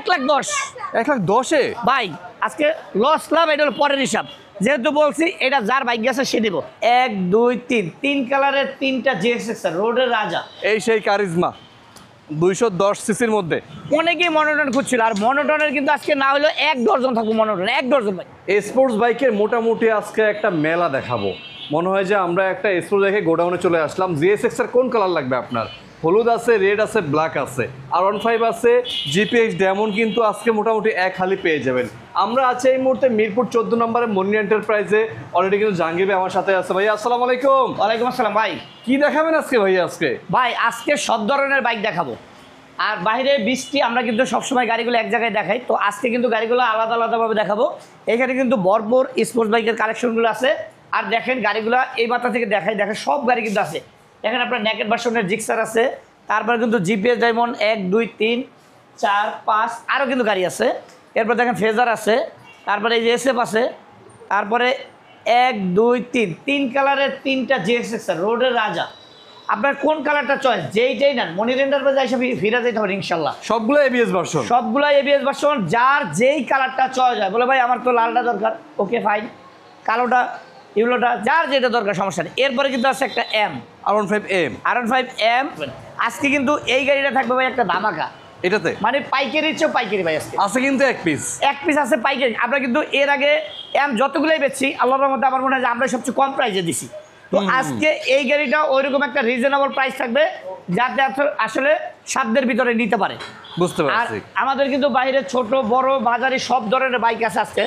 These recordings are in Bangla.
1,10,000 1,10,000 ভাই আজকে লস লাভ এটা হলো পরের হিসাব। যেহেতু বলছি এটা যার বাইক গেছে সে দিব। 1 2 3 তিন কালারের তিনটা জিএক্সএক্স রোডের রাজা। এই সেই কারিজমা 210 সিসির মধ্যে অনেকেই মনোটন খুঁজছিল, আর মনোটনের কিন্তু আজকে না হলেও 1 ডজন থাকবো মনোটন, 1 ডজন ভাই। স্পোর্টস বাইকের মোটামুটি আজকে একটা মেলা দেখাবো। মনে হয় যে আমরা একটা স্পোর্টস বাইকে গোডাউনে চলে আসলাম। জিএসএক্স এর কোন কালার লাগবে আপনার? হলুদ আছে, রেড আছে, ব্ল্যাক আছে, R15 আছে, জিপিএক্স ডায়মন্ড কিন্তু আজকে মোটামুটি এক হালি পেয়ে যাবেন। আমরা আছি এই মুহূর্তে মিরপুর 14 নম্বরে মনি এন্টারপ্রাইজে। অলরেডি কিন্তু জাহাঙ্গীর ভাই আমার সাথে আছে। ভাই আসসালামু আলাইকুম। ওয়ালাইকুম আসসালাম ভাই। কি দেখাবেন আজকে ভাই? ভাই আজকে সব ধরনের বাইক দেখাবো। আর বাইরে বৃষ্টি, আমরা কিন্তু সবসময় গাড়িগুলো এক জায়গায় দেখাই, তো আজকে কিন্তু গাড়িগুলো আলাদা আলাদাভাবে দেখাবো। এখানে কিন্তু ভরপুর স্পোর্টস বাইকের কালেকশনগুলো আছে। আর দেখেন গাড়িগুলো এই মাথা থেকে দেখেন সব গাড়ি কিন্তু আছে। দেখেন আপনার নেকেট ভার্সনের জিক্সার আছে, তারপরে কিন্তু জিপিএস ডায়মন্ড 1 2 3 4 5 আরও কিন্তু গাড়ি আছে। এরপর দেখেন ফেজার আছে, তারপরে এই যে এসএফ আছে, তারপরে 1 2 3 তিন কালারের তিনটা জিএক্সএক্স রোডের রাজা। আপনার কোন কালারটা চয়েস যেইটাই নেন মনি এন্টারপ্রাইজে এসে ফিরে যেতে হবে ইনশাল্লাহ। সবগুলো এবিএস ভার্সন, সবগুলো এবিএস ভার্সন। যার যেই কালারটা চয়েস হয়, বলে ভাই আমার তো লালটা দরকার, ওকে ফাইন, কালোটা ইউলোটা, যার যেটা দরকার সমস্যা নেই। এরপরে কিন্তু আছে একটা R15M। আজকে কিন্তু এই গাড়িটা থাকবে ভাই একটা ধামাকা এটাতে, মানে পাইকারির চেয়েও পাইকারি ভাই। আজকে আছে কিন্তু এক পিস আছে পাইকারি। আমরা কিন্তু এর আগে এম যতগুলোই বেচছি আল্লাহর রহমতে আমার মনে হয় যে আমরা সবচেয়ে কম প্রাইসে দিছি। তো আজকে এই গাড়িটা ওইরকম একটা রিজনেবল প্রাইস থাকবে যাতে আসলে সাধ্যের ভিতরে নিতে পারে। বুঝতে আর পারছি। আমাদের কিন্তু বাইরে ছোট বড় বাজারে সব ধরনের বাইক আছে আজকে।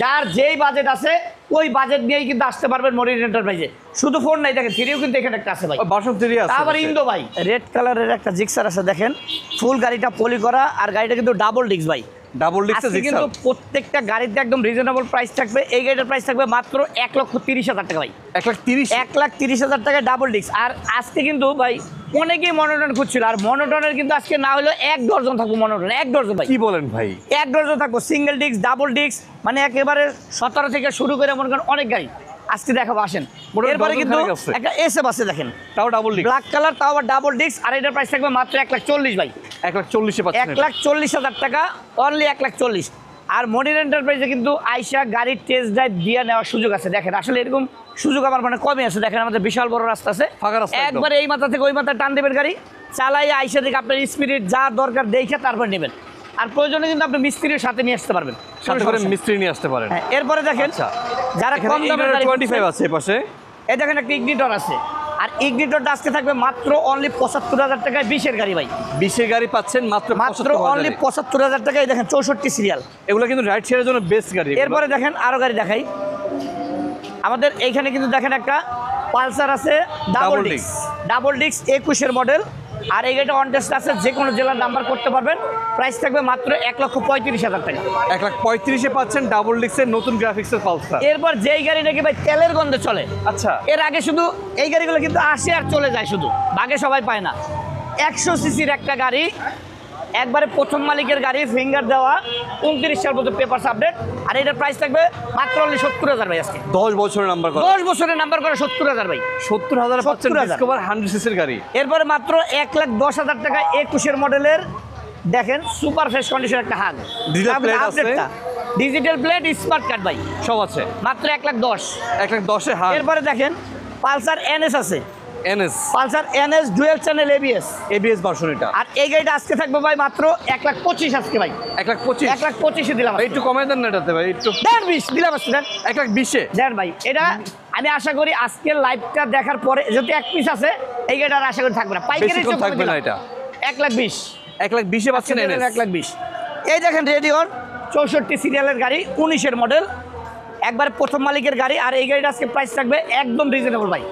যার যেই বাজেট আছে ওই বাজেট নিয়েই কিন্তু আসতে পারবেন মরিন এন্টারপ্রাইজে। শুধু ফোন নাই, দেখেন থ্রিও কিন্তু এখানে একটা আছে ভাই, ভার্সন 3 আছে। আবার ইন্দো ভাই রেড কালারের একটা জিক্সার আছে, দেখেন ফুল গাড়িটা পলি করা। আর গাড়িটা কিন্তু ডাবল ডিস্ক ভাই, ডাবল ডিস্ক কিন্তু প্রত্যেকটা গাড়িতে একদম রিজনেবল প্রাইস থাকবে। এই গাড়িটার প্রাইস থাকবে মাত্র 1,30,000 টাকা ভাই। 1,30,000 টাকায় ডাবল ডিস্ক। আর আজকে কিন্তু ভাই অনেকেই মনোটন খুঁজছিল, আর মনোটনের কিন্তু আজকে না হলেও 1 ডজন থাকবো মনোটন, 1 ডজন ভাই। কি বলেন ভাই? 1 ডজন থাকবো, সিঙ্গেল ডিস্ক, ডাবল ডিস্ক, মানে একেবারে 17 থেকে শুরু করে মনে করেন অনেক গাড়ি আজকে দেখাবো, আসেন। এরপরে কিন্তু একটা এসএফ আছে, দেখেন তাও ডাবল ডিস্ক, ব্ল্যাক কালার, তাও আবার ডাবল ডিস্ক। আর এটার প্রাইস থাকবে মাত্র 1,40,000 ভাই। 1,40,000 পাচ্ছেন। 1,40,000 টাকা, অনলি 1,40,000। আর মনির এন্টারপ্রাইজে কিন্তু আইসা গাড়ির টেস্ট ড্রাইভ দিয়ে নেওয়ার সুযোগ আছে। দেখেন আসলে এরকম সুযোগ আমার মানে কমই আছে। দেখেন আমাদের বিশাল বড় রাস্তা আছে, ফাঁকা রাস্তা, একবারে এই মাথা থেকে ওই মাথা টান দেবেন গাড়ি চালাই, আইসা থেকে আপনার স্পিরিট যা দরকার দেখে তারপর নেবেন। আর প্রয়োজনে কিন্তু আপনি মিস্ত্রির সাথে নিয়ে আসতে পারবেন, সাথে করে মিস্ত্রি নিয়ে আসতে পারেন। হ্যাঁ, এরপরে দেখেন যারা কম দামের গাড়ি 25 আছে পাশে, এই দেখেন একটা ইগনিটর আছে। আর ইগনিটরটা আজকে থাকবে মাত্র অনলি 75,000 টাকায়। 20-এর গাড়ি ভাই, 20-এর গাড়ি পাচ্ছেন মাত্র অনলি 75,000 টাকায়। দেখেন 64 সিরিয়াল, এগুলো কিন্তু রাইড শেয়ারের জন্য বেস্ট গাড়ি। এরপরে দেখেন আরো গাড়ি দেখাই। আমাদের এইখানে কিন্তু দেখেন একটা পালসার আছে ডাবল ডিস্ক 21-এর মডেল। আর এই গাড়িটা অন টেস্ট আছে, যে কোনো জেলার নাম্বার করতে পারবেন। প্রাইস থাকবে মাত্র 1,35,000 টাকা। 1,35,000-এ পাচ্ছেন ডাবল ডিস্কের নতুন গ্রাফিক্সের পালসার। এরপর যেই গাড়ি নাকি ভাই তেলের গন্ধে চলে, আচ্ছা, এর আগে শুধু এই গাড়িগুলো কিন্তু আসে আর চলে যায়, শুধু বাগে সবাই পায় না। 100 সিসির একটা গাড়ি, একবারে প্রথম মালিকের গাড়ি, ফিঙ্গার দেওয়া, 29 সাল পর্যন্ত পেপারস আপডেট। আর এটার প্রাইস থাকবে মাত্র অনলি 70,000 ভাই। আজকে 10 বছরের নাম্বার করা, 10 বছরের নাম্বার করা 70,000 ভাই। 70,000 পাচ্ছেন ডিসকভার 100 সিসির গাড়ি। এরপরে মাত্র 1,10,000 টাকা 21-এর মডেলের দেখেন সুপার ফ্রেশ কন্ডিশন একটা হাগ, ডিজিটাল প্লেট, স্মার্ট কার্ড ভাই, সব আছে, মাত্র 1,10,000। 1,10,000 হাগ। এরপরে দেখেন পালসার এনএস আছে, Pulsar NS dual channel ABS version এটা। আর এই গাড়িটা আজকে থাকবে ভাই মাত্র 1,25,000 আজকে ভাই। 1,25,000 দিলাম। একটু কমাই দেন না এটাতে ভাই, একটু 20 দিলাম আজকে। 1,20,000 দেন ভাই। এটা আমি আশা করি আজকের লাইভটা দেখার পরে যেহেতু এক পিস আছে, এই গাড়িটা আশা করি থাকবে না, পাইকারি থাকবে না। এটা 1,20,000, 1,20,000-এ পাচ্ছেন এনএস 1,20,000। এই দেখেন রেডিওর 64 সিরিয়ালের গাড়ি, 19-এর মডেল, একবার প্রথম মালিকের গাড়ি। আর এই গাড়িটা আজকে প্রাইস থাকবে একদম রিজনেবল ভাই,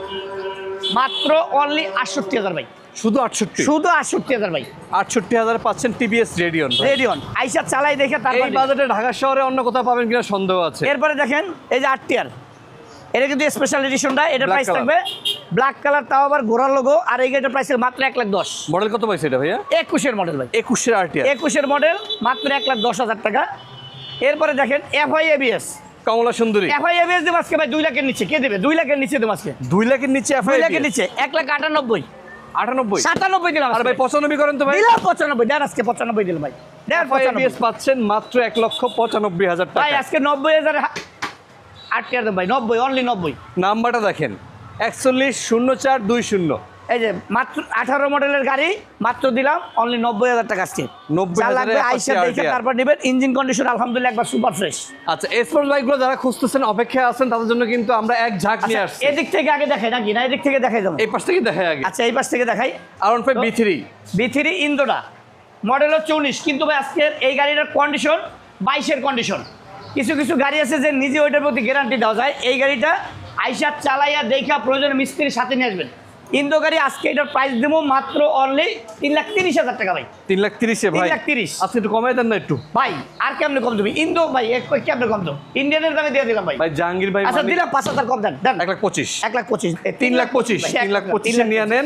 মাত্র অনলি 68,000 ভাই। শুধু 68? শুধু 68,000 ভাই। 68,000 পাচ্ছেন টিভিএস রেডিয়ন। আইসা চালাই দেখে তারপর এই বাজেটে ঢাকা শহরে অন্য কোথাও পাবেন কিনা সন্দেহ আছে। এরপরে দেখেন এই যে আরটিআর, এটা কিন্তু স্পেশাল এডিশনটা। এটার প্রাইস থাকবে ব্ল্যাক কালার, তাও আবার ঘোড়ার লোগো। আর এই গাড়িটার প্রাইস মাত্র 1,10,000। মডেল কত পাইছে এটা ভাইয়া? 21-এর মডেল ভাই, 21-এর আরটিআর, 21-এর মডেল, মাত্র 1,10,000 টাকা। এরপরে দেখেন এফআই এবিএস কমলা সুন্দরী। এফআই এবিএস দেব আজকে ভাই 2 লাখের নিচে। কে দেবে? 2 লাখের নিচে দেব আজকে। 2 লাখের নিচে এফআই 2 লাখের নিচে 1,98,000, 97 দিলাম। আর ভাই 95 করেন তো ভাই। দিলাম 95, দেন আজকে 95 দিলাম ভাই। এবিএস পাচ্ছেন মাত্র 1,95,000 ভাই টাকা। আজকে 90,000 আটকে দেন ভাই, 90 অনলি 90। নাম্বারটা দেখেন 410420। এই যে মাত্র 18 মডেলের গাড়ি মাত্র দিলাম অনলি 90,000 টাকা আজকে। 90,000 যা লাগবে আইসা দেখে তারপর নেবেন। ইঞ্জিন কন্ডিশন আলহামদুলিল্লাহ একবার সুপার ফ্রেশ। আচ্ছা, স্পোর্টস বাইকগুলো যারা খুঁজতেছেন, অপেক্ষায় আছেন, তাদের জন্য কিন্তু আমরা এক ঝাঁক নিয়ে আসছি। এদিক থেকে আগে দেখাই নাকি, না এদিক থেকে দেখাই যাবো? এই পাশ থেকে দেখাই আগে। আচ্ছা এই পাশ থেকে দেখাই। R15 B3 B3 ইন্দোটা মডেল হচ্ছে 19, কিন্তু ভাই আজকের এই গাড়িটার কন্ডিশন 22-এর কন্ডিশন। কিছু কিছু গাড়ি আছে যে নিজে ওইটার প্রতি গ্যারান্টি দেওয়া যায়, এই গাড়িটা আইসা চালাইয়া দেখা প্রয়োজনে মিস্ত্রির সাথে নিয়ে আসবেন। ইন্দো গাড়ি আজকে এটার প্রাইস দেবো মাত্র অনলি 3,30,000 টাকা ভাই। 3,30,000 ভাই। 3,30,000 আজকে একটু কমাই দেন না একটু ভাই। আর কেমনে কম দেবে ইন্দো ভাই, কেমনে কম দেবো? ইন্ডিয়ানের দামে দিয়ে দিলাম ভাই। ভাই জাহাঙ্গীর ভাই। আচ্ছা দিলাম 5,000 কম দেন, দেন 1,25,000। 1,25,000 3,25,000 নিয়ে নেন।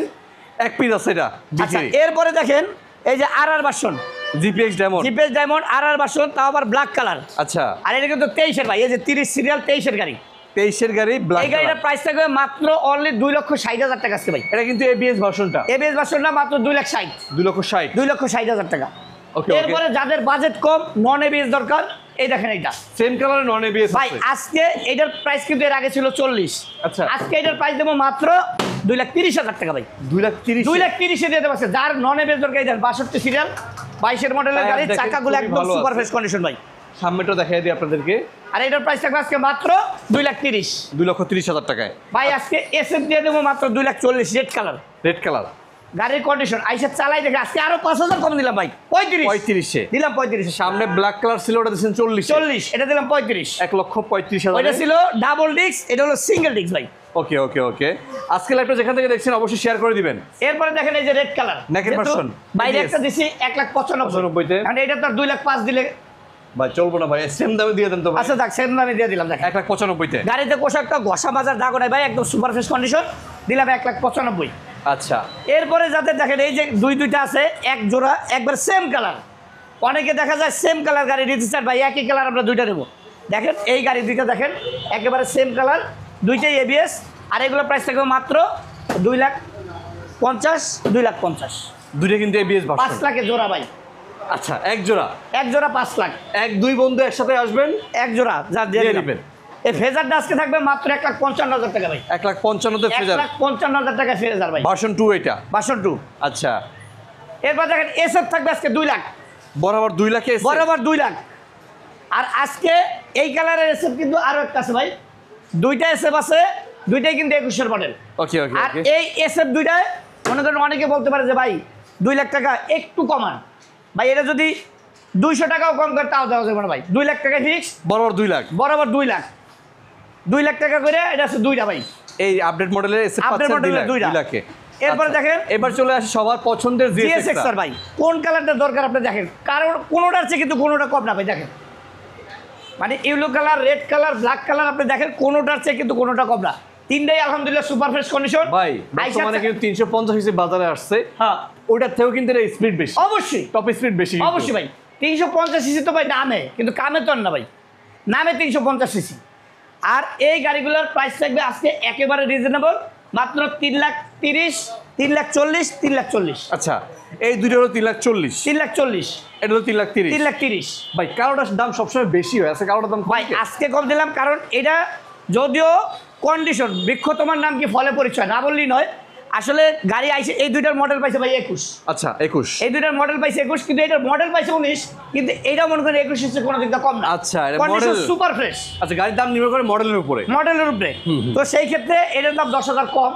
এক পিস আছে এটা আচ্ছা B3। এরপরে দেখেন এই যে R version, GPX diamond. GPS diamond R version, তাও আবার ব্ল্যাক কালার। আচ্ছা, আর এটা কিন্তু 23-এর ভাই, এই যে 30 সিরিয়াল 23-এর গাড়ি। 23-এর গাড়ি ব্ল্যাক এই গাড়িটার প্রাইস থাকবে মাত্র অনলি 2,60,000 টাকা আজকে ভাই। এটা কিন্তু ABS ভার্সনটা। এবিএস ভার্সনটা মাত্র 2,60,000। 2,60,000। 2,60,000 টাকা। ওকে। এরপরে যাদের বাজেট কম, নন এবিএস দরকার, এই দেখেন এইটা সেম কালারে নন ABS ভাই। আছে। আজকে এটার প্রাইস কিন্তু এর আগে ছিল 40। আচ্ছা। আজকে এটার প্রাইস দেবো মাত্র 2,30,000 টাকা ভাই। 2,30,000। 2,30,000 দিয়ে দেবো। যার নন এবিএস দরকার এই দেন 62 সিরিয়াল 22-এর মডেলের ভাই, গাড়ি, দেখেন, চাকাগুলো খুবই একদম ভালো সুপার আছে। ফ্রেশ কন্ডিশন ভাই। সামনেটা দেখাই দিই আপনাদেরকে। আর এটার প্রাইস থাকবে আজকে মাত্র 2,30,000। 2,30,000 টাকায়। ভাই আজকে এসএফ দিয়ে দেবো মাত্র 2,40,000 রেড কালার। রেড কালার গাড়ির কন্ডিশন আইসা চালাই দেখে আজকে আরো 5,000 কম দিলাম ভাই। 35 35-এ দিলাম, 35 সামনে ব্ল্যাক কালার ছিল, ওটা দিয়েছেন 40। 40 এটা দিলাম 35। 1,35,000। ওইটা ছিল ডাবল ডিস্ক, এটা হলো সিঙ্গেল ডিস্ক ভাই। ওকে ওকে ওকে। আজকে লাইভটা যেখান থেকে দেখছেন অবশ্যই শেয়ার করে দিবেন। এরপরে দেখেন এই যে রেড কালার Naked version, বাইরে ABS একটা দিছি 1,95,000 তে। কারণ এটা তো 2,05,000 দিলে ভাই চলবো না ভাই, সেম দামে দিয়ে দেন তো ভাই। আচ্ছা দেখ সেম দামে দিয়ে দিলাম। দেখেন 1,95,000 তে। গাড়িতে পোশাকটা ঘষা মাজার দাগ নাই ভাই, একদম সুপার ফ্রেশ কন্ডিশন, দিলাম 1,95,000। আচ্ছা, এরপরে যাদের দেখেন এই যে দুইটা আছে এক জোড়া একবার সেম কালার। অনেকে দেখা যায় সেম কালার গাড়ি নিতে চান ভাই, একই কালার আমরা দুইটা দেবো। দেখেন এই গাড়ি দুইটা দেখেন একেবারে সেম কালার, দুইটাই এবিএস। আর এগুলো প্রাইস থাকবে মাত্র 2,50,000, 2,50,000। দুইটা কিন্তু ABS 5 ভার্সন। লাখে জোড়া ভাই। আচ্ছা, এক জোড়া। এক জোড়া 5 লাখ। এক দুই বন্ধু একসাথে আসবেন, এক জোড়া যা দিয়ে দিয়ে দিবেন। দিবেন। এই ফেজারটা আজকে থাকবে মাত্র 1,55,000 টাকা ভাই। 1,55,000 তে ফ্রেজার 1,55,000 টাকা ফেজার ভাই, ভার্সন 2 এটা। ভার্সন 2। আচ্ছা, এরপর দেখেন এসএফ থাকবে আজকে 2 লাখ, বরাবর 2 লাখে এসে। বরাবর 2 লাখ। আর আজকে এই কালারের এসএফ কিন্তু আরো একটা আছে ভাই, দুইটা এসএফ আছে, দুইটাই কিন্তু 21-এর মডেল। ওকে ওকে আর ওকে। এই এসএফ দুইটায় মনে করেন অনেকে বলতে পারে যে ভাই 2 লাখ টাকা একটু কমান ভাই, এটা যদি 200 টাকাও কম করে তাও দেওয়া যাবে না ভাই। 2 লাখ টাকা ফিক্স, বরাবর 2 লাখ। বরাবর 2 লাখ। 2 লাখ টাকা করে এটা আছে দুইটা ভাই, এই আপডেট মডেলের এসে আপডেট পাচ্ছেন 2 মডেলের লাখ। দুইটা। 2 লাখে। এরপরে আচ্ছা, দেখেন এবার চলে আসে সবার পছন্দের জিএসএক্স GSX-R ভাই, কোন কালারটা দরকার আপনি দেখেন, কারণ কোনোটার চেয়ে কিন্তু কোনোটা কম না ভাই। দেখেন মানে yellow colour, red colour, black colour আপনি দেখেন কোনোটার চেয়ে কিন্তু কোনোটা কম না। তিনটাই আলহামদুলিল্লাহ সুপার ফ্রেশ কন্ডিশন ভাই। বর্তমানে কিন্তু 350 সিসি বাজারে আসছে, হ্যাঁ ওটার থেকেও কিন্তু এর স্পিড বেশি, অবশ্যই টপ স্পিড বেশি কিন্তু। অবশ্যই ভাই। 350 সিসি তো ভাই নামে, কিন্তু কামে তো আর না ভাই, নামে 350 সিসি। আর এই গাড়িগুলোর প্রাইস থাকবে আজকে একেবারে রিজনেবল, মাত্র 3,30,000, 3,40,000, 3,40,000। আচ্ছা, এই দুটো হলো 3,40,000, 3,40,000, এটা হলো 3,30,000। 3,30,000 ভাই কারোটার দাম সবসময় বেশি হয়, আছে কারোটার দাম কম ভাই। কে? আজকে কম দিলাম কারণ এটা যদিও কন্ডিশন, বৃক্ষ তোমার নাম কি ফলে পরিচয় না বললেই নয়। আসলে গাড়ি আইসে এই দুইটার মডেল পাইছে ভাই 21, আচ্ছা 21। এই দুইটার মডেল পাইছে 21, কিন্তু এটার মডেল পাইছে 19, কিন্তু এইটা মনে করেন 21 এর কোনো দিকটা কম না। আচ্ছা, এটা কন্ডিশন model। সুপার ফ্রেশ, আচ্ছা, গাড়ির দাম নির্ভর করে মডেলের উপরে। মডেলের উপরে। তো সেই ক্ষেত্রে এটার দাম 10,000 কম,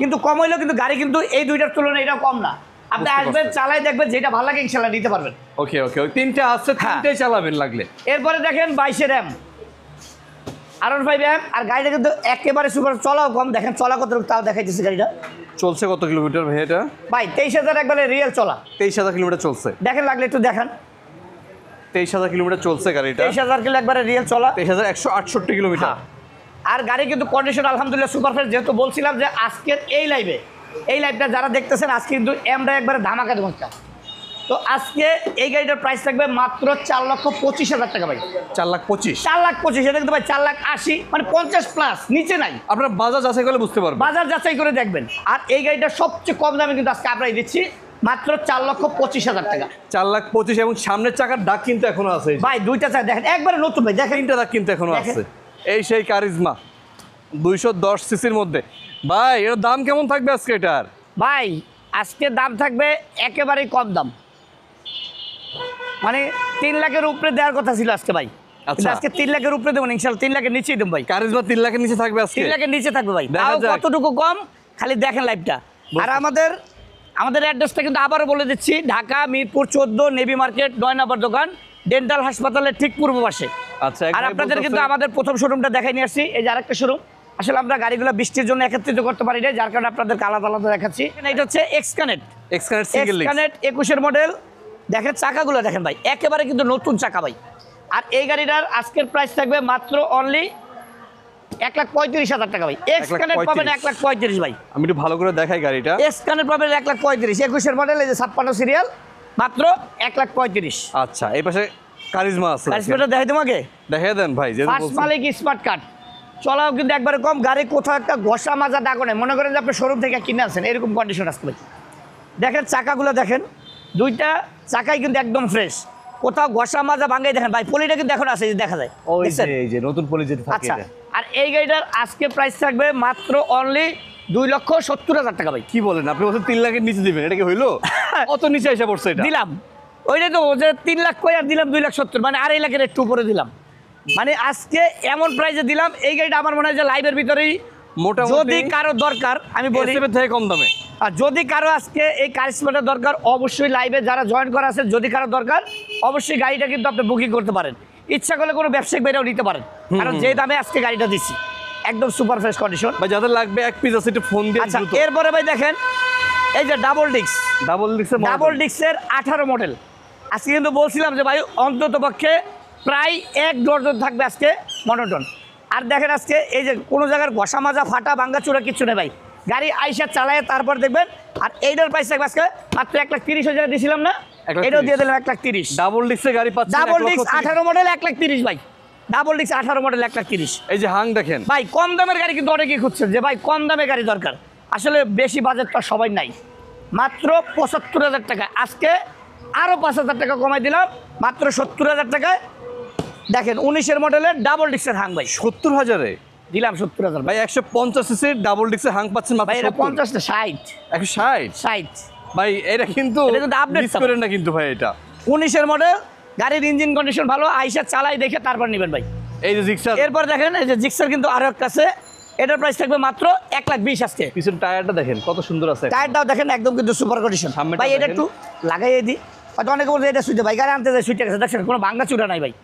কিন্তু কম হইলেও কিন্তু গাড়ি কিন্তু এই দুইটার তুলনায় এটা কম না। আপনি বুঝতে আসবেন, পারছি। চালাই দেখবেন, যেটা ভালো লাগে ইনশাল্লাহ নিতে পারবেন। ওকে ওকে, ওই তিনটা আছে, হ্যাঁ। তিনটাই চালাবেন লাগলে। এরপরে দেখেন 22-এর RAM, R15 RAM। আর গাড়িটা কিন্তু একেবারে সুপার, চলাও কম। দেখেন চলা কত তাও দেখাইতেছে গাড়িটা। চলছে কত কিলোমিটার ভাই এটা? ভাই 23,000 একবারে রিয়েল চলা। 23,000 কিলোমিটার চলছে। দেখেন লাগলে একটু দেখান। 23,000 কিলোমিটার চলছে গাড়িটা। 23,000 কিলো একবারে রিয়েল চলা। 23,168 কিলোমিটার। হ্যাঁ। আর গাড়ি কিন্তু কন্ডিশন আলহামদুলিল্লাহ সুপার ফ্রেশ। যেহেতু বলছিলাম যে আজকের এই লাইভটা যারা দেখতেছেন আজকে কিন্তু আমরা একবারে ধামাকা দেবো। তো আজকে এই গাড়িটার প্রাইস থাকবে মাত্র 4,25,000 টাকা ভাই। 4,25,000। 4,25,000, এটা কিন্তু ভাই 4,80,000, মানে 50 প্লাস, নিচে নাই। আপনারা বাজার যাচাই করলে বুঝতে পারবেন। বাজার যাচাই করে দেখবেন। আর এই গাড়িটা সবচেয়ে কম দামে কিন্তু আজকে আপনারাই দিচ্ছি মাত্র 4,25,000 টাকা। 4,25,000 এবং সামনের চাকার দাগ কিন্তু এখনো আছে এই যে। ভাই দুইটা চাকা দেখেন একবারে নতুন ভাই, দেখেন তিনটা দাগ কিন্তু এখনো দেখেন। আছে। এই সেই কারিজমা 210 সিসির মধ্যে। ভাই এর দাম কেমন থাকবে আজকে এটার? ভাই আজকে দাম থাকবে একেবারেই কম দাম, মানে 3 লাখের উপরে দেওয়ার কথা ছিল আজকে ভাই। আচ্ছা। আজকে 3 লাখের উপরে দেবো ইনশাল্লাহ, 3 লাখের নিচেই দেবো ভাই। কারিজমা 3 লাখের নিচে থাকবে আজকে? 3 লাখের নিচে থাকবে ভাই, দেখা তাও যাক। কতটুকু কম খালি দেখেন লাইভটা। আর আমাদের অ্যাড্রেসটা কিন্তু আবারও বলে দিচ্ছি, ঢাকা মিরপুর 14 নেভি মার্কেট 9 নম্বর দোকান, ডেন্টাল হাসপাতালের ঠিক পূর্ব পাশে। আচ্ছা, আর আপনাদের কিন্তু আমাদের প্রথম শোরুমটা দেখাই নিয়ে আসছি, এই যে আরেকটা শোরুম। আসলে আমরা গাড়িগুলো বৃষ্টির জন্য একত্রিত করতে পারি না, যার কারণে আপনাদেরকে আলাদা আলাদা দেখাচ্ছি। এটা হচ্ছে এক্সকানেক্ট সিঙ্গেল লিক। 21-এর মডেল। দেখেন চাকাগুলো দেখেন ভাই, একেবারে কিন্তু নতুন চাকা ভাই। আর এই গাড়িটার আজকের প্রাইস থাকবে মাত্র অনলি 1,35,000 টাকা ভাই। এক্সকানেক্ট পাবেন 1,35,000 ভাই। আমি একটু ভালো করে দেখাই গাড়িটা। এক্সকানেক্ট পাবেন 1,35,000, 21-এর মডেল, এই যে 56 সিরিয়াল, মাত্র 1,35,000। আচ্ছা, এই পাশে কারিজমা আছে। কারিজমাটা দেখাই তোমাকে, দেখিয়ে দেন ভাই। যে ফার্স্ট মালিক স্মার্ট কার্ড, চলাও কিন্তু একবারে কম, গাড়ি কোথাও একটা ঘষা মাজা দাগও নেই, মনে করেন যে আপনি শোরুম থেকে কিনে আনছেন এরকম কন্ডিশন আসতে ভাই। দেখেন চাকাগুলো দেখেন, দুইটা চাকাই কিন্তু একদম ফ্রেশ, কোথাও ঘষা মাজা ভাঙাই দেখেন ভাই। পলিটা কিন্তু এখন আছে, এই যে দেখা যায়। ওই দেখছেন? যে এই যে নতুন পলি যেটা থাকে আচ্ছা, এটা। আর এই গাড়িটার আজকে প্রাইস থাকবে মাত্র অনলি 2,70,000 টাকা ভাই। কি বলেন আপনি? বলছেন 3 লাখের নিচে দিবেন, এটা কি হইলো? অত নিচে এসে পড়ছে এটা। দিলাম ওইটাই তো, যে 3 লাখ কই আর দিলাম 2,70,000, মানে 2.5 লাখের একটু উপরে দিলাম। মানে আজকে এমন প্রাইসে দিলাম, এই গাড়িটা আমার মনে হয় যে লাইভের ভিতরেই মোটামুটি যদি কারো দরকার, আমি বলি এসএফ থেকে কম দামে। আর যদি কারো আজকে এই কারিশমাটা দরকার, অবশ্যই লাইভে যারা জয়েন করা আছে, যদি কারো দরকার অবশ্যই গাড়িটা কিন্তু আপনি বুকিং করতে পারেন। ইচ্ছা করলে কোনো ব্যবসায়িক বাইরেও নিতে পারেন, কারণ যে দামে আজকে গাড়িটা দিচ্ছি একদম সুপার ফ্রেশ কন্ডিশন। ভাই যাদের লাগবে এক পিস আছে একটু ফোন দিয়ে আচ্ছা, দ্রুত। এরপরে ভাই দেখেন এই যে ডাবল ডিস্কের 18 মডেল। আজকে কিন্তু বলছিলাম যে ভাই অন্তত পক্ষে প্রায় 1 ডজন থাকবে আজকে মনোটন। আর দেখেন আজকে এই যে কোনো জায়গার ঘষা মাজা ফাটা ভাঙ্গা চূড়া কিচ্ছু নেই ভাই, গাড়ি আইসা চালায় তারপর দেখবেন। আর এইটার প্রাইস থাকবে আজকে মাত্র 1,30,000 দিয়েছিলাম না, 1,30,000 এটাও দিয়ে দিলাম 1,30,000। ডাবল ডিস্কের গাড়ি পাচ্ছেন ডাবল ডিস্ক 18 মডেল 1,30,000 ভাই, ডাবল ডিস্ক 18 মডেল 1,30,000। এই যে হাং দেখেন ভাই কম দামের গাড়ি কিন্তু অনেকেই খুঁজছেন যে ভাই কম দামে গাড়ি দরকার, আসলে বেশি বাজেট তো সবাই নাই। মাত্র 75,000 টাকা, আজকে আরও 5,000 টাকা কমাই দিলাম, মাত্র 70,000 টাকায়। দেখেন 19-এর মডেলের ডাবল ডিস্কের হাং ভাই, 70,000-এ দিলাম 70,000 ভাই। ভাই 150 সিসির ডাবল ডিস্কের হাং পাচ্ছেন মাত্র ভাই এটা 70। 50 না 60 160 ভাই, এটা কিন্তু আপডেট মিস করেন না কিন্তু ভাই। এটা 19-এর মডেল, গাড়ির ইঞ্জিন কন্ডিশন ভালো, আইসা চালাই দেখে তারপর নেবেন ভাই। এই যে জিক্সার, এরপর দেখেন এই যে জিক্সার কিন্তু আরো একটা আছে, এটার প্রাইস থাকবে মাত্র 1,20,000 আজকে। পিছন টায়ারটা দেখেন কত সুন্দর আছে। টায়ারটাও দেখেন একদম কিন্তু সুপার কন্ডিশন সামনেটা ভাই। এটা দেখেন। একটু লাগাইয়ে দিই, হয়তো অনেকে বলছে এটা সুইটে ভাই, গাড়ি আনতে যায় সুইটে গেছে, দেখছেন কোনো ভাঙ্গা চূড়া নাই ভাই।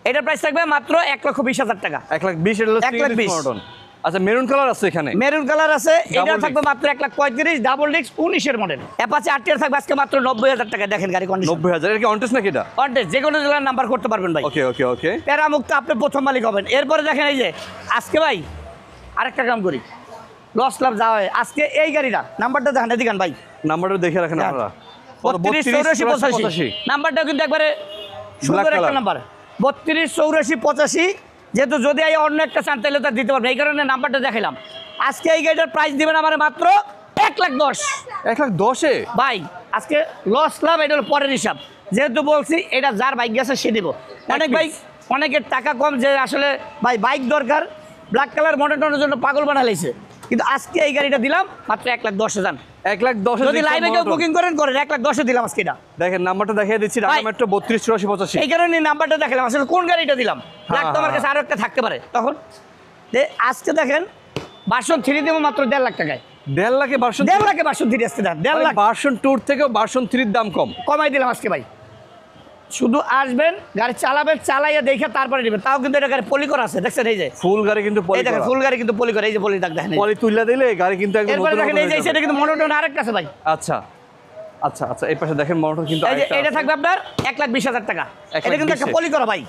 এটার প্রাইস থাকবে মাত্র 1,20,000 টাকা। 1,20,000 এটা হলো 1,20,000 মডেল। আচ্ছা, মেরুন কালার আছে এখানে, মেরুন কালার আছে, এটা Double থাকবে মাত্র 1,35,000, ডাবল ডিস্ক 19-এর মডেল। অ্যাপাচি আরটিআর থাকবে আজকে মাত্র 90,000 টাকা। দেখেন গাড়ি কন্ডিশন 90,000। এটা কি অনটেস্ট নাকি এটা? কন্টেস্ট যে কোনো জেলার নাম্বার করতে পারবেন ভাই, ওকে ওকে ওকে। প্যারামুক্ত আপনি প্রথম মালিক হবেন। এরপরে দেখেন এই যে আজকে ভাই আরেকটা কাম করি, লস লাভ যাওয়া হয় আজকে এই গাড়িটা নাম্বারটা দেখেন, এদিকে ভাই নাম্বারটা দেখে রাখেন আপনারা। 328485 নাম্বারটাও কিন্তু একবারে সুন্দর একটা নাম্বার, 328485। যেহেতু যদি এই অন্য একটা চান তাহলে তো দিতে পারবেন, এই কারণে নাম্বারটা দেখালাম। আজকে এই গাড়িটার প্রাইস দিবেন আমার মাত্র 1,10,000। 1,10,000-এ ভাই আজকে লস লাভ এটা হলো পরের হিসাব, যেহেতু বলছি এটা যার বাইক গেছে সে দিব। অনেক বাইক অনেকের টাকা কম, যে আসলে ভাই বাইক দরকার, ব্ল্যাক কালার মডেলের জন্য পাগল বানাইছে, কিন্তু আজকে এই গাড়িটা দিলাম মাত্র 1,10,000। 1,10,000 যদি লাইভে কেউ বুকিং করেন 1,10,000 দিলাম আজকে এটা। দেখেন নাম্বারটা দেখিয়ে দিচ্ছি, ঢাকা ভাই, মেট্রো 328485। এই কারণে নাম্বারটা দেখালাম, আসলে কোন গাড়িটা দিলাম, ব্ল্যাক তো আমার কাছে আরো একটা থাকতে পারে তখন। আজকে দেখেন ভার্সন 3 দেবো মাত্র 1.5 লাখ টাকায়। 1.5 লাখে ভার্সন 1.5 লাখে ভার্সন 3 আসতে দেন, 1.5 লাখ ভার্সন 2 থেকেও ভার্সন 3-র দাম কম কমাই দিলাম আজকে ভাই। শুধু আসবেন, গাড়ি চালাবেন, চালাইয়া দেখে তারপরে নেবেন। তাও কিন্তু এটা গাড়ি পলি করা আছে, দেখছেন এই যে ফুল গাড়ি কিন্তু পলি এই দেখেন, করা। ফুল গাড়ি কিন্তু পলি করা, এই যে পলি দাগ দেখেন। পলি তুইলা দিলে গাড়ি কিন্তু একদম এরপরে নতুন দেখেন এই যে হয়ে সেটা যাবে। কিন্তু মনোটন আরেকটা আছে ভাই। আচ্ছা আচ্ছা আচ্ছা, এই পাশে দেখেন মোটর কিন্তু এই যে আরেকটা এটা আছে। থাকবে আপনার 1,20,000 টাকা। 1,20,000 এটা কিন্তু একটা পলি করা ভাই,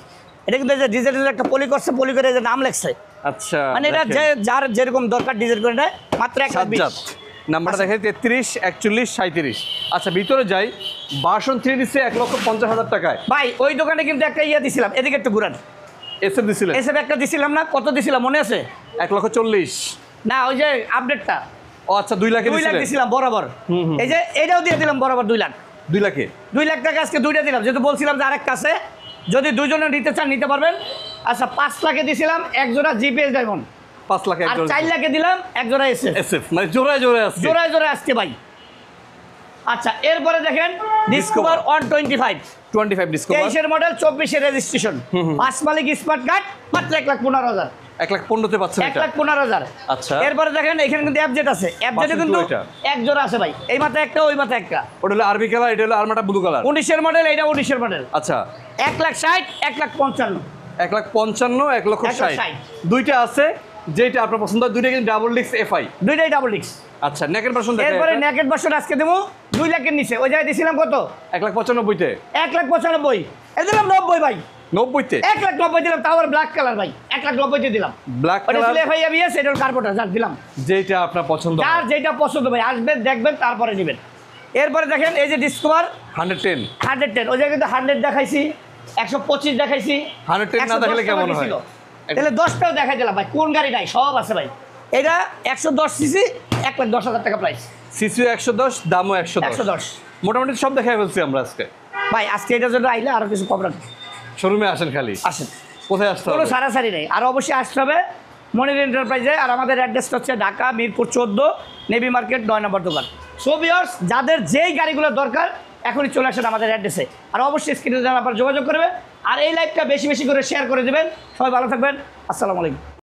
এটা কিন্তু এই যে ডিজিটাল একটা পলি করছে, পলি করে এই যে নাম লেখছে। আচ্ছা, মানে এটা যে যার যেরকম দরকার ডিজাইন করে নেয়, মাত্র 1,20,000। নাম্বারটা দেখেন 33 41 37। আচ্ছা, ভিতরে যাই। ভার্সন 3 দিচ্ছে 1,50,000 টাকায়। ভাই ওই দোকানে কিন্তু একটা ইয়ে দিছিলাম, এদিকে একটু ঘুরান, এসএফ দিছিলেন? এসব একটা দিছিলাম না, কত দিছিলাম মনে আছে? 1,40,000। না ওই যে আপডেটটা ও আচ্ছা 2 লাখে 2 লাখ দিছিলেন দিছিলাম বরাবর। এই যে এটাও দিয়ে দিলাম বরাবর 2 লাখ। 2 লাখে 2 লাখ টাকা আজকে দুইটা দিলাম, যেহেতু বলছিলাম যে আরেকটা আছে, যদি দুইজনে নিতে চান নিতে পারবেন। আচ্ছা 5 লাখে দিছিলাম এক জোড়া জিপিএস ডায়মন্ড, 5 লাখে আর একজন 4 লাখে দিলাম এক জোড়া এসএফ। এসএফ মানে জোড়ায় জোড়ায় আছে। জোড়ায় জোড়ায় আসছে ভাই। আচ্ছা এরপরে দেখেন ডিসকভার 125 25 ডিসকভার 23 এর মডেল 24 এর রেজিস্ট্রেশন, 5 মালিক স্মার্ট কার্ড, মাত্র 1,15,000। 1,15,000 তে পাচ্ছেন এটা। 1,15,000। আচ্ছা। এরপরে দেখেন এখানে কিন্তু অ্যাপজেট আছে, অ্যাপজেটে Version কিন্তু 2 এটা। এক জোড়া আছে ভাই, এই মাথা একটা ওই মাথা একটা। ওটা হলো আরবি কালার, এটা হলো আরমাটা ব্লু কালার। 19 এর মডেল, এটা 19 এর মডেল। আচ্ছা 1,60,000 1,55,000। 1,55,000 1,60,000 1,60,000 দুইটা আছে, যেটা আপনার পছন্দ হয় দুইটা কিন্তু ডাবল ডিস্ক এফআই। দুইটাই ডাবল ডিস্ক। আচ্ছা নেকের ভার্সন দেখেন। এরপরে নেকেট ভার্সন আজকে দেবো 2 লাখের নিচে, ওই জায়গায় দিছিলাম কত 1,95,000 তে 1,95,000, এ দিলাম 90 ভাই, 90 তে 1,90,000 দিলাম, তাও আবার ব্ল্যাক কালার ভাই, 1,90,000 দিলাম। ব্ল্যাক ওটা কালার ছিল এফআই এবিএস, এটা হলো কার্বোটার, যা দিলাম। যেটা আপনার পছন্দ হয় যার যেটা পছন্দ ভাই আসবেন দেখবেন তারপরে নেবেন। এরপরে দেখেন এই যে ডিসকভার 110 110, ওই জায়গায় কিন্তু 100 দেখাইছি, 125 দেখাইছি, 110 না 110 দেখালে কেমন টাকা হয়? ছিল। তাহলে 10টাও দেখাই দিলাম ভাই, কোন গাড়ি নাই, সব আছে ভাই। এটা 110 সিসি, 1,10,000 টাকা প্রাইস। সিসিও 110, দামও 110। 110 মোটামুটি সব দেখাই ফেলছি আমরা আজকে। ভাই আজকে এটার জন্য আইলে আরো কিছু কম রাখবো। শোরুমে আসেন খালি। আসেন, কোথায় আসতে কোনো হবে? সারাসারি নেই, আর অবশ্যই আসতে হবে মনির এন্টারপ্রাইজে। আর আমাদের অ্যাড্রেসটা হচ্ছে ঢাকা মিরপুর 14 নেভি মার্কেট 9 নম্বর দোকান। সো ভিউয়ার্স, যাদের যেই গাড়িগুলো দরকার এখনই চলে আসেন আমাদের অ্যাড্রেসে, আর অবশ্যই স্ক্রিনে আপনারা যোগাযোগ করবে, আর এই লাইভটা বেশি বেশি করে শেয়ার করে দেবেন। সবাই ভালো থাকবেন, আসসালামু আলাইকুম।